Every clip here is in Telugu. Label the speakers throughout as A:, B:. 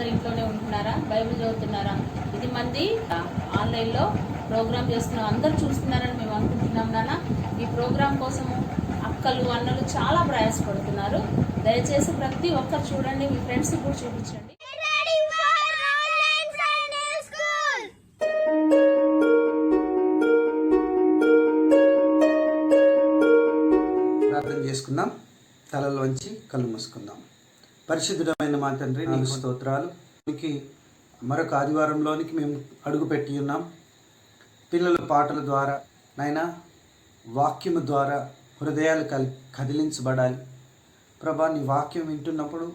A: అందరు ఇంట్లోనే ఉంటున్నారా? బైబిల్ చదువుతున్నారా? ఇది మంది ఆన్లైన్లో ప్రోగ్రామ్ చేస్తున్నాం, అందరు చూస్తున్నారని మేము అనుకుంటున్నాం. నాన్న, ఈ ప్రోగ్రాం కోసము అక్కలు అన్నలు చాలా ప్రయాసపడుతున్నారు. దయచేసి ప్రతి ఒక్కరు చూడండి, మీ ఫ్రెండ్స్ కూడా చూపించండి.
B: ప్రార్థన చేసుకుందాం. తలలోంచి కళ్ళు మూసుకుందాం. పరిశుద్ధమైన మా తండ్రి, నీకు స్తోత్రాలు. మరొక ఆదివారంలోనికి మేము అడుగుపెట్టి ఉన్నాం. పిల్లల పాటల ద్వారా నాయనా, వాక్యము ద్వారా హృదయాలు కదిలించబడాలి. ప్రభా, నీ వాక్యం వింటున్నప్పుడు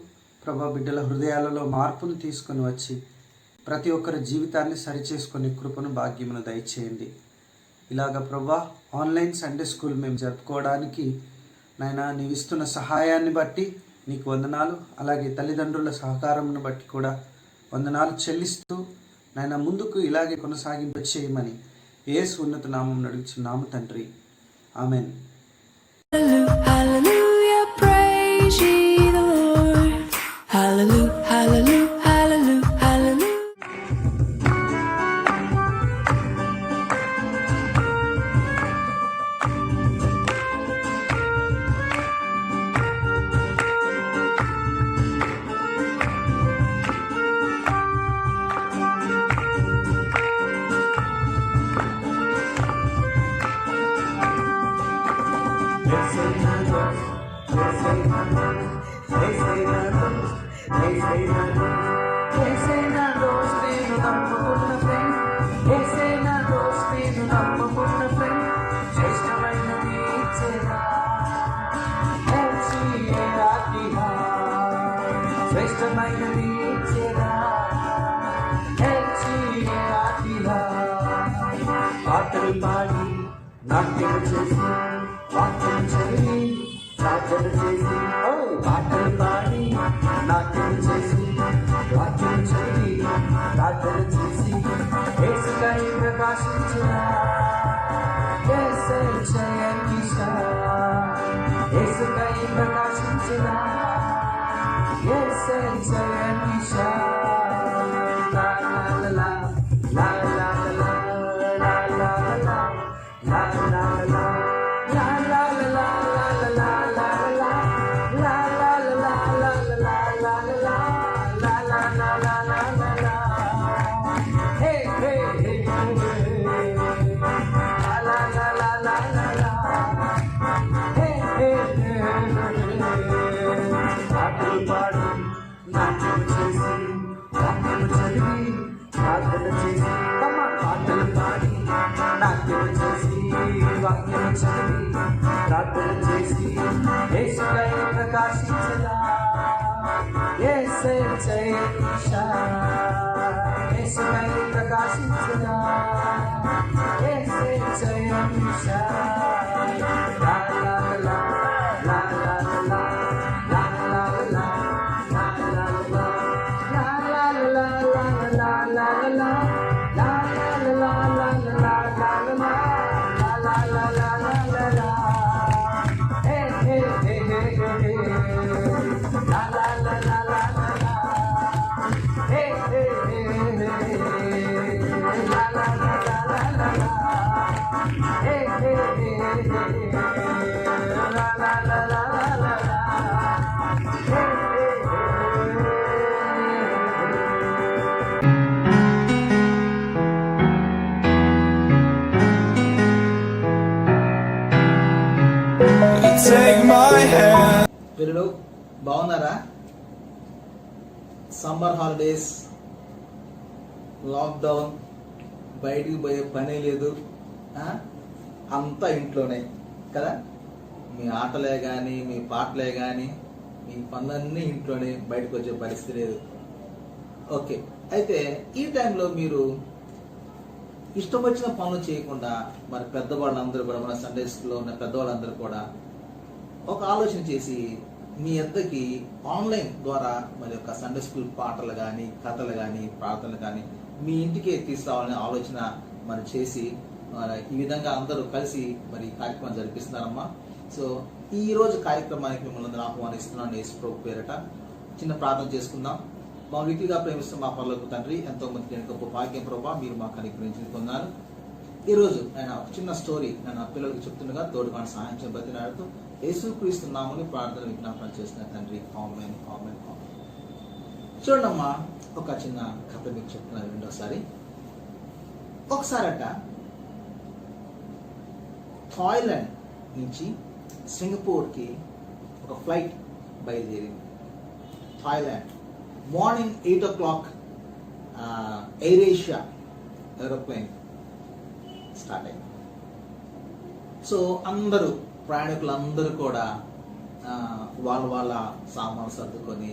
B: ప్రభా, బిడ్డల హృదయాలలో మార్పును తీసుకొని వచ్చి ప్రతి ఒక్కరి జీవితాన్ని సరిచేసుకునే కృపను, భాగ్యమును దయచేయండి. ఇలాగ ప్రభా, ఆన్లైన్ సండే స్కూల్ మేము జరుపుకోవడానికి నాయనా నీవు ఇస్తున్న సహాయాన్ని బట్టి నీకు వందనాలు. అలాగే తల్లిదండ్రుల సహకారంను బట్టి కూడా వందనాలు చెల్లిస్తూ నాయనా ముందుకు ఇలాగే కొనసాగింప చేయమని యేసు ఉన్నత నామం అడుగుచున్నాము తండ్రి. ఆమెన్.
C: పాటలు పాడి నాట్యం చేసి వాక్యం చదివి ప్రార్థన చేసి, పాటలు పాడి నాట్యం చేసి వాక్యం చదివి ప్రార్థన చేసి యేసుకై ప్రకాశించిన యేసే జయకిషా, యేసుకై ప్రకాశించిన యేసే జయకిషా. ప్రార్థన చేసి యేసుకై ప్రకాశించదా యేసే జయకిషా, యేసుకై ప్రకాశించదా యేసే జయకిషా. లా లా లా లా లా లా లా లా లా లా లా లా లా లా లా లా లా.
D: పిల్లలు బాగున్నారా? సమ్మర్ హాలిడేస్, లాక్డౌన్, బయటికి పోయే పనే లేదు, అంతా ఇంట్లోనే కదా. మీ ఆటలే కానీ, మీ పాటలే కానీ, మీ పనులన్నీ ఇంట్లోనే, బయటకు వచ్చే పరిస్థితి లేదు. ఓకే, అయితే ఈ టైంలో మీరు ఇష్టం వచ్చిన పనులు చేయకుండా, మరి పెద్దవాళ్ళందరూ కూడా, మన సండే స్కూల్లో ఉన్న పెద్దవాళ్ళందరూ కూడా ఒక ఆలోచన చేసి మీ వద్దకి ఆన్లైన్ ద్వారా మరి యొక్క సండే స్కూల్ పాటలు కానీ, కథలు కానీ, ప్రార్థనలు కానీ మీ ఇంటికే తీసుకురావాలనే ఆలోచన మరి చేసి ఈ విధంగా అందరూ కలిసి మరి కార్యక్రమం జరిపిస్తున్నారమ్మా. సో ఈ రోజు కార్యక్రమానికి మిమ్మల్ని ఆహ్వానిస్తున్నాను యేసు ప్రభు పేరట. చిన్న ప్రార్థన చేసుకుందాం. మా రీతిగా ప్రేమిస్తున్న మా పరలోక తండ్రి, ఎంతో మంది నేను గొప్ప భాగ్యం ప్రభా మీరు మాకు అనుగ్రహించి పొందాను. ఈరోజు నేను ఒక చిన్న స్టోరీ నేను పిల్లలకు చెప్తుండగా తోడుగాని సహాయం చేయబడినాడుతూ యేసుక్రీస్తు నామములో ప్రార్థన విజ్ఞాపన చేసిన తండ్రి. ఆమేన్ ఆమేన్ ఆమేన్. చూడమ్మా, ఒక చిన్న కథ మీకు చెప్తున్నాను రెండోసారి. ఒకసారట థాయిలాండ్ నుంచి సింగపూర్కి ఒక ఫ్లైట్ బయలుదేరింది. Thailand morning 8 o'clock air Asia aeroplane start అయింది. సో అందరూ ప్రయాణికులందరూ కూడా వాళ్ళ సామాన్లు సర్దుకొని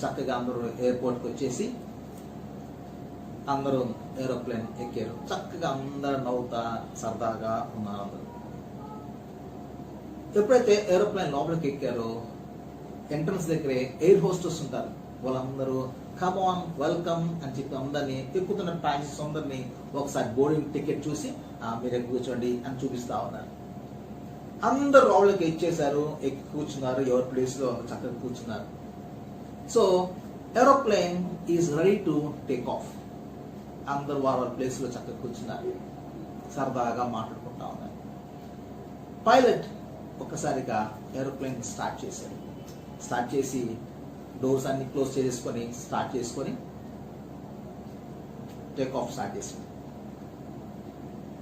D: చక్కగా అందరూ ఎయిర్పోర్ట్కి వచ్చేసి అందరూ ఏరోప్లేన్ ఎక్కారు. చక్కగా అందరూ నవ్వుతా సరదాగా ఉన్నారు అందరూ. ఎప్పుడైతే ఏరోప్లేన్ లోపలికి ఎక్కారో ఎంట్రన్స్ దగ్గరే ఎయిర్ హోస్టెస్ ఉంటారు. వాళ్ళందరూ కమ్ ఆన్ వెల్కమ్ అని చెప్పి అందరినీ ఎక్కుతున్న ప్యాసింజర్స్ అందరినీ ఒకసారి బోర్డింగ్ టికెట్ చూసి మీరు కూర్చోండి అని చూపిస్తా ఉన్నారు. అందరూ లోపలికి ఎక్కేశారు, ఎక్కి కూర్చున్నారు, ఎవరి ప్లేస్ లో చక్కగా కూర్చున్నారు. So aeroplane is ready to take off. అందరూ వాళ్ళ ప్లేస్ లో చక్కగా కూర్చున్నారు, సరదాగా మాట్లాడుకుంటా ఉన్నారు. పైలట్ ఒక్కసారిగా ఏరోప్లేన్ స్టార్ట్ చేశారు. స్టార్ట్ చేసి డోర్స్ అన్ని క్లోజ్ చేసుకొని స్టార్ట్ చేసుకొని టేక్ ఆఫ్ స్టార్ట్ చేసింది.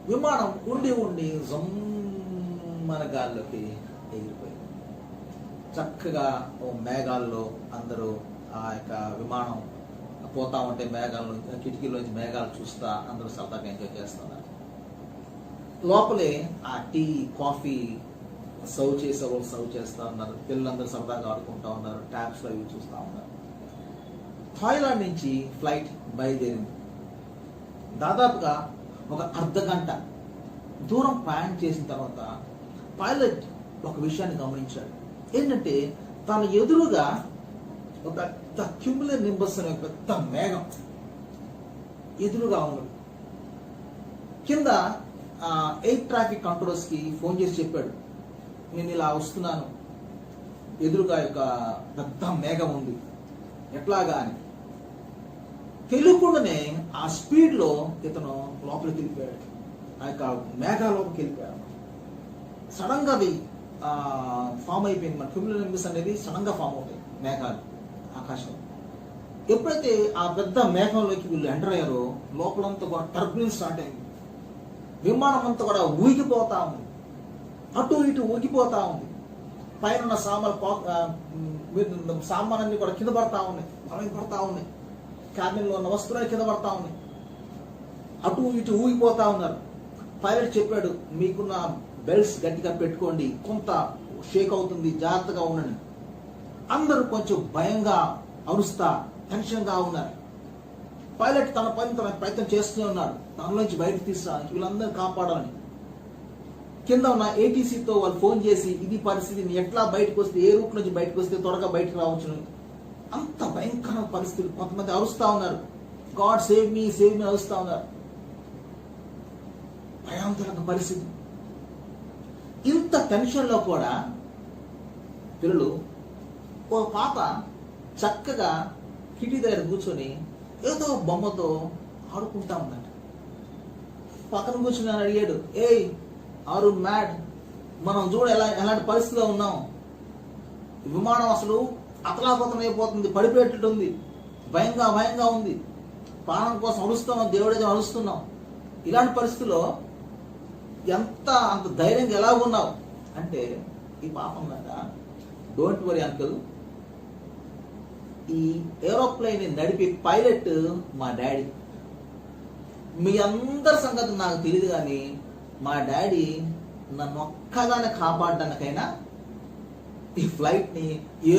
D: విమానం ఉండి ఉండి మన గాల్లోకి ఎగిరిపోయింది. చక్కగా ఓ మేఘాల్లో అందరూ ఆ యొక్క విమానం పోతా ఉంటే మేఘాలను కిటికీలోంచి మేఘాలు చూస్తా అందరూ సరదాగా ఎంజాయ్ చేస్తున్నారు. లోపలే ఆ టీ కాఫీ సర్వ్ చేసే వాళ్ళు సర్వ్ చేస్తూ ఉన్నారు. పిల్లలందరూ సరదాగా ఆడుకుంటా ఉన్నారు, ట్యాబ్స్ లో ఇవి చూస్తూ ఉన్నారు. థాయిలాండ్ నుంచి ఫ్లైట్ బయలుదేరింది. దాదాపుగా ఒక అర్ధ గంట దూరం ప్రయాణం చేసిన తర్వాత పైలట్ ఒక విషయాన్ని గమనించాడు. ఏంటంటే తన ఎదురుగా ఒక పెద్ద క్యూములర్ నింబస్ అనే పెద్ద మేఘం ఎదురుగా ఉన్నది. కింద ఎయిర్ ట్రాఫిక్ కంట్రోల్స్ కి ఫోన్ చేసి చెప్పాడు, నేను ఇలా వస్తున్నాను, ఎదురుగా ఒక పెద్ద మేఘం ఉంది, ఎట్లాగా అని. తెలియకుండానే ఆ స్పీడ్ లో ఇతను లోపలికి వెళ్ళిపోయాడు, ఆ యొక్క మేఘాలోకి వెళ్ళిపోయాడు. సడన్ గా అది ఫామ్ అయిపోయింది. మన క్యూములర్ నింబస్ అనేది సడన్ గా ఫామ్ అవుతాయి మేఘాలు ఆకాశం. ఎప్పుడైతే ఆ పెద్ద మేఘంలోకి వీళ్ళు ఎంటర్ అయ్యారో లోపలంతా కూడా టర్బ్యులెన్స్ స్టార్ట్ అయింది. విమానం అంతా కూడా ఊగిపోతా ఉంది, అటు ఇటు ఊగిపోతా ఉంది. పైన ఉన్న సామాన్లన్నీ కూడా కింద పడతా ఉన్నాయి, పడతా ఉన్నాయి. క్యాబిన్ లో ఉన్న వస్తువులు కింద పడతా ఉన్నాయి, అటు ఇటు ఊగిపోతా ఉన్నారు. పైలట్ చెప్పాడు, మీకున్న బెల్ట్స్ గట్టిగా పెట్టుకోండి, కొంత షేక్ అవుతుంది, జాగ్రత్తగా ఉండండి. అందరూ కొంచెం భయంగా అరుస్తా టెన్షన్ గా ఉన్నారు. పైలట్ తన పని తన ప్రయత్నం చేస్తూనే ఉన్నాడు, తనలోంచి బయటకు తీసుకోవడానికి, వీళ్ళందరూ కాపాడాలని. కింద ఉన్న ఏటీసీతో వాళ్ళు ఫోన్ చేసి ఇది పరిస్థితిని ఎట్లా బయటకు వస్తే, ఏ రూట్ నుంచి బయటకు వస్తే త్వరగా బయటకు రావచ్చు. అంత భయంకర పరిస్థితులు. కొంతమంది అరుస్తా ఉన్నారు, గాడ్ సేవ్ మీ అరుస్తా ఉన్నారు. భయంకర పరిస్థితి. ఇంత టెన్షన్ లో కూడా పిల్లలు, ఓ పాప చక్కగా కిటి దగ్గర కూర్చొని ఏదో బొమ్మతో ఆడుకుంటా ఉందంట. పక్కన కూర్చుని అడిగాడు, ఏయ్ ఆరు మ్యాడ్, మనం చూడ ఎలాంటి పరిస్థితిలో ఉన్నాం, విమానం అసలు అతలాపతనం అయిపోతుంది, పడిపోయేటట్టుంది, భయంగా ఉంది, ప్రాణం కోసం అరుస్తున్నాం, దేవుడే అరుస్తున్నాం. ఇలాంటి పరిస్థితుల్లో అంత ధైర్యంగా ఎలా ఉన్నావు అంటే, ఈ పాపం కదా, డోంట్ వరీ అంకుల్, ఈ ఏరోప్లేన్ నడిపి పైలట్ మా డాడీ. మీ అందరి సంగతి నాకు తెలియదు కానీ మా డాడీ నన్ను ఒక్కదాన్ని కాపాడడానికైనా ఈ ఫ్లైట్ ని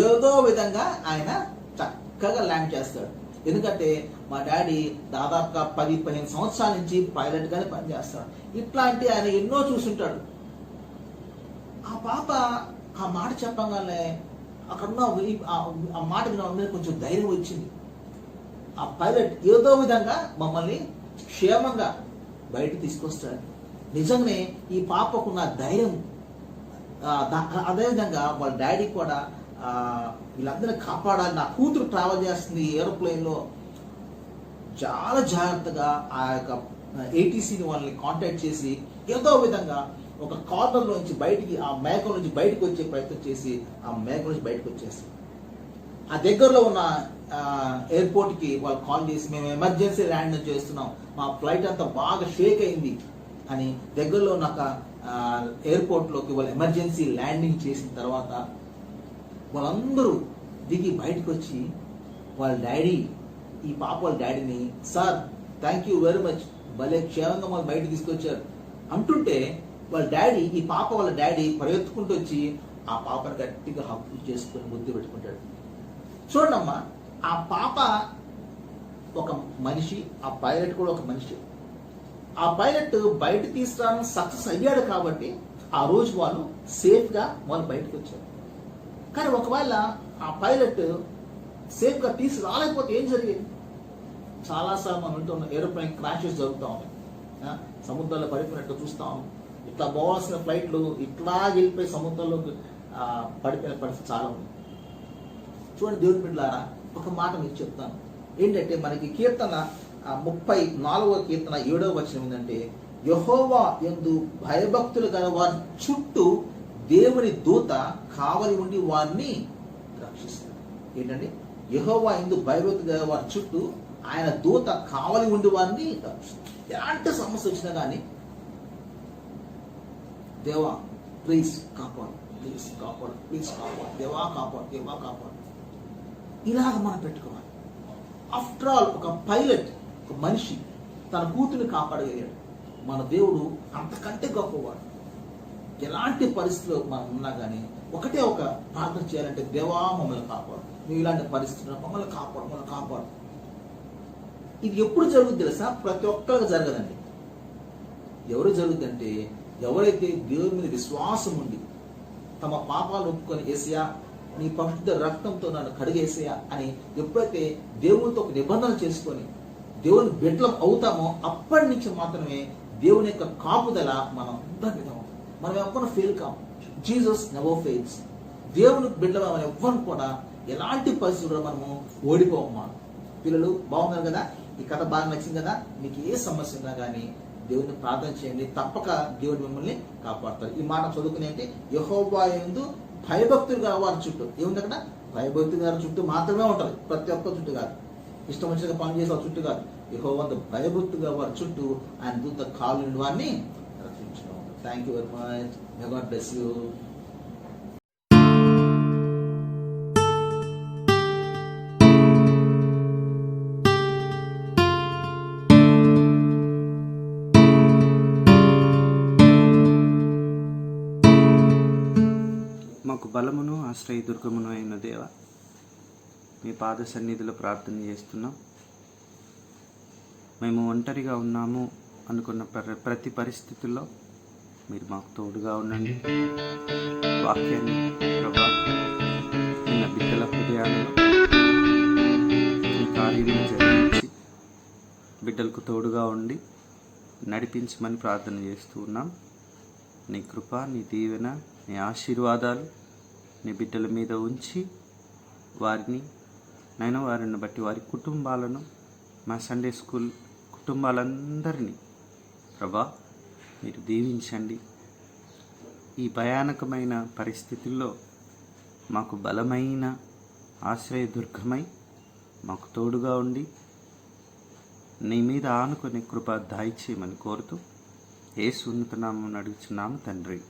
D: ఏదో విధంగా ఆయన చక్కగా ల్యాండ్ చేస్తాడు. ఎందుకంటే మా డాడీ దాదాపుగా 10-15 సంవత్సరాల నుంచి పైలట్ గానే పనిచేస్తాడు. ఇట్లాంటి ఆయన ఎన్నో చూసుంటాడు. ఆ పాప ఆ మాట చెప్పగానే అక్కడున్న ఆ మాట విన కొంచెం ధైర్యం వచ్చింది. ఆ పైలట్ ఏదో విధంగా మమ్మల్ని క్షేమంగా బయట తీసుకొస్తాడు. నిజంగానే ఈ పాపకున్న ధైర్యం, అదేవిధంగా వాళ్ళ డాడీ కూడా వీళ్ళందరినీ కాపాడాలి. నా కూతురు ట్రావెల్ చేస్తుంది ఏరోప్లేన్లో, చాలా జాగ్రత్తగా ఆ యొక్క ఏటీసీని వాళ్ళని కాంటాక్ట్ చేసి ఏదో విధంగా ఒక కార్నర్ నుంచి బయటికి, ఆ మేఘం నుంచి బయటకు వచ్చే ప్రయత్నం చేసి ఆ మేఘం నుంచి బయటకు వచ్చేసి ఆ దగ్గరలో ఉన్న ఎయిర్పోర్ట్కి వాళ్ళు కాల్ చేసి మేము ఎమర్జెన్సీ ల్యాండ్ చేస్తున్నాం, మా ఫ్లైట్ అంతా బాగా షేక్ అయింది అని దగ్గరలో ఉన్న ఒక ఎయిర్పోర్ట్లోకి వాళ్ళు ఎమర్జెన్సీ ల్యాండింగ్ చేసిన తర్వాత వాళ్ళందరూ దిగి బయటకు వచ్చి వాళ్ళ డాడీ, ఈ పాప వాళ్ళ డాడీని, sir thank you very much, భలే క్షేమంగా వాళ్ళు బయటకు తీసుకొచ్చారు అంటుంటే వాళ్ళ డాడీ, ఈ పాప వాళ్ళ డాడీ పరిగెత్తుకుంటూ వచ్చి ఆ పాపను గట్టిగా హక్కు చేసుకుని ముద్దు పెట్టుకుంటాడు. చూడమ్మా, ఆ పాప ఒక మనిషి, ఆ పైలట్ కూడా ఒక మనిషి. ఆ పైలట్ బయట తీసుకురావడం సక్సెస్ అయ్యాడు కాబట్టి ఆ రోజు వాళ్ళు సేఫ్గా వాళ్ళు బయటకు వచ్చారు. కానీ ఒకవేళ ఆ పైలట్ సేఫ్గా తీసుకురాలేకపోతే ఏం జరిగేది? చాలాసార్లు మనం వింటున్నాం, ఏరోప్లేన్ క్రాషెస్ జరుగుతూ ఉన్నాయి, సముద్రంలో పడిపోయినట్టు చూస్తూ ఉన్నాం. ఇట్లా పోవాల్సిన ఫ్లైట్లు ఇట్లా వెళ్ళిపోయి సముద్రంలో పడిపోయిన పరిస్థితి చాలా ఉంది. చూడండి దేవుని బిడ్డలారా, ఒక మాట మీకు చెప్తాను ఏంటంటే, మనకి కీర్తన 34వ కీర్తన 7వ వచనం ఏంటంటే, యెహోవా యందు భయభక్తులు గల వారి చుట్టూ దేవుని దూత కావలి ఉండి వారిని రక్షిస్తారు. ఏంటంటే, యెహోవా యందు భయభక్తులు గల వారి చుట్టూ ఆయన దూత కావలి ఉండి వారిని రక్షిస్తారు. ఎలాంటి సమస్య వచ్చినా కానీ, దేవా ప్లీజ్ కాపాడు, ప్లీజ్ కాపాడు, ప్లీజ్ కాపాడు, దేవా కాపాడు, దేవా కాపాడు, ఇలాగ మనం పెట్టుకోవాలి. ఆఫ్టర్ ఆల్ ఒక పైలట్, ఒక మనిషి తన కూతురిని కాపాడగలిగాడు. మన దేవుడు అంతకంటే గొప్పవాడు. ఎలాంటి పరిస్థితిలో మనం ఉన్నా కానీ ఒకటే ఒక ప్రార్థన చేయాలంటే, దేవా మమ్మల్ని కాపాడు, నువ్వు ఇలాంటి పరిస్థితుల్లో మమ్మల్ని కాపాడు, మమ్మల్ని కాపాడు. ఇది ఎప్పుడు జరుగుతుంది తెలుసా? ప్రతి ఒక్కరికి జరగదండి. ఎవరు జరుగుతుందంటే, ఎవరైతే దేవుని మీద విశ్వాసం ఉండి తమ పాపాలు ఒప్పుకొని, యేసయ్యా నీ పరిశుద్ధ రక్తంతో నన్ను కడిగేసేయా అని ఎప్పుడైతే దేవునితో ఒక నిబంధన చేసుకొని దేవుని బిడ్డలం అవుతామో అప్పటి నుంచి మాత్రమే దేవుని యొక్క కాపుదల మనం అందరి మీద ఉంటుంది. మనం ఎవ్వరు ఫెయిల్ కాము. Jesus never fails. దేవుని బిడ్డలం మనం ఎవ్వరు కూడా ఎలాంటి పరిస్థితుల్లో మనము ఓడిపోవమ్మా. పిల్లలు బాగున్నారు కదా? ఈ కథ బాగా నచ్చింది కదా? మీకు ఏ సమస్య ఉన్నా కానీ దేవుని ప్రార్థన చేయండి, తప్పక దేవుడు మిమ్మల్ని కాపాడతారు. ఈ మాట చదువుకుని అంటే, యెహోవా యందు భయభక్తులుగా వారి చుట్టూ ఏముంది అక్కడ? భయభక్తులు గారి చుట్టూ మాత్రమే ఉంటుంది, ప్రతి ఒక్క చుట్టూ కాదు, ఇష్టం వచ్చినగా పని చేసే చుట్టూ కాదు. యెహోవా భయభక్తులుగా వారి చుట్టూ ఆయన దూత కాలు వారిని రక్షించడం. Thank you very much. May God bless you.
B: మాకు బలమును ఆశ్రయదుర్గమును అయిన దేవ, మీ పాద సన్నిధిలో ప్రార్థన చేస్తున్నాం. మేము ఒంటరిగా ఉన్నాము అనుకున్న ప్రతి పరిస్థితుల్లో మీరు మాకు తోడుగా ఉండండి. వాక్యాన్ని ప్రభా నిన్న బిడ్డల హృదయాలలో ఈ కార్యము జరిగించి బిడ్డలకు తోడుగా ఉండి నడిపించమని ప్రార్థన చేస్తూ ఉన్నాం. నీ కృప, నీ దీవెన, నీ ఆశీర్వాదాలు నీ బిడ్డల మీద ఉంచి వారిని బట్టి వారి కుటుంబాలను, మా సండే స్కూల్ కుటుంబాలందరినీ ప్రభా మీరు దీవించండి. ఈ భయానకమైన పరిస్థితుల్లో మాకు బలమైన ఆశ్రయదుర్గమై మాకు తోడుగా ఉండి నీ మీద ఆనుకునే కృప దయచేయమని కోరుతూ యేసు ఉన్నత నామమున అడుగుచున్నాము తండ్రి.